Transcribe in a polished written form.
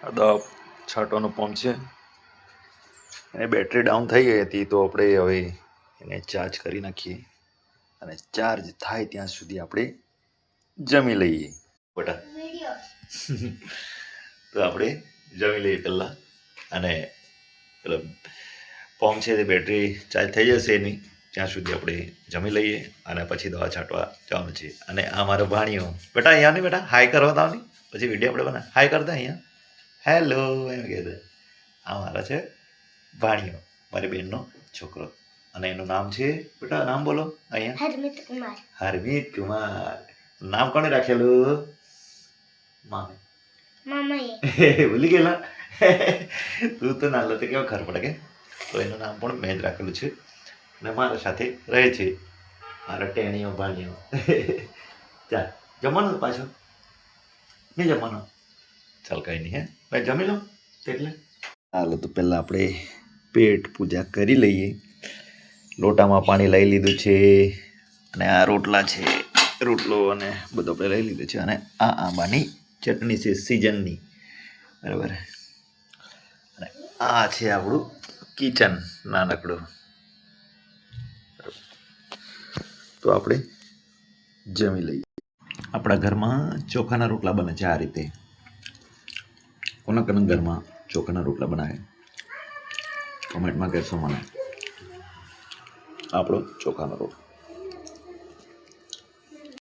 આ દવા છાંટવાનો પંપ છે. એને બેટરી ડાઉન થઈ ગઈ હતી તો આપણે હવે એને ચાર્જ કરી નાખીએ અને ચાર્જ થાય ત્યાં સુધી આપણે જમી લઈએ બેટા. તો આપણે જમી લઈએ પહેલાં અને પેલો પંપ છે તે બેટરી ચાર્જ થઈ જશે એની ત્યાં સુધી આપણે જમી લઈએ અને પછી દવા છાંટવા જવાનું છે. અને આ મારો ભાણિયો બેટા અહીંયા નહીં બેટા હાય કરવા તાવની પછી વિડીયો આપણે બના હાય કરતા અહીંયા હેલો એમ કહેતા. આ મારા છે ભાણિયો મારી બેનનો છોકરો અને એનું નામ છે બેટા નામ બોલો અહીંયા હરમિત કુમાર. હરમિત કુમાર નામ કોણે રાખેલું? મામે ભૂલી ગયેલા. તું તો નાનો તો કેવો ખબર પડે કે તો એનું નામ પણ મેં જ રાખેલું છે અને મારા સાથે રહે છે મારા ટેણીઓ ભાણીઓ. ચાલ જમવાનું પાછો નહીં જમવાનું? ચાલ કંઈ નહીં હે ભાઈ જમી લો એટલે. ચાલો તો પહેલાં આપણે પેટ પૂજા કરી લઈએ. લોટામાં પાણી લઈ લીધું છે અને આ રોટલા છે રોટલો અને બધું આપણે લઈ લીધું છે અને આ આંબાની ચટણી છે સિઝનની બરાબર. અને આ છે આપણું કિચન નાનકડું. તો આપણે જમી લઈએ. આપણા ઘરમાં ચોખાના રોટલા બને છે આ રીતે. કોના કોના ઘરમાં ચોખાના રોટલા બનાવે કોમેન્ટમાં કહેશો મને. આપણો ચોખાનો રોટલો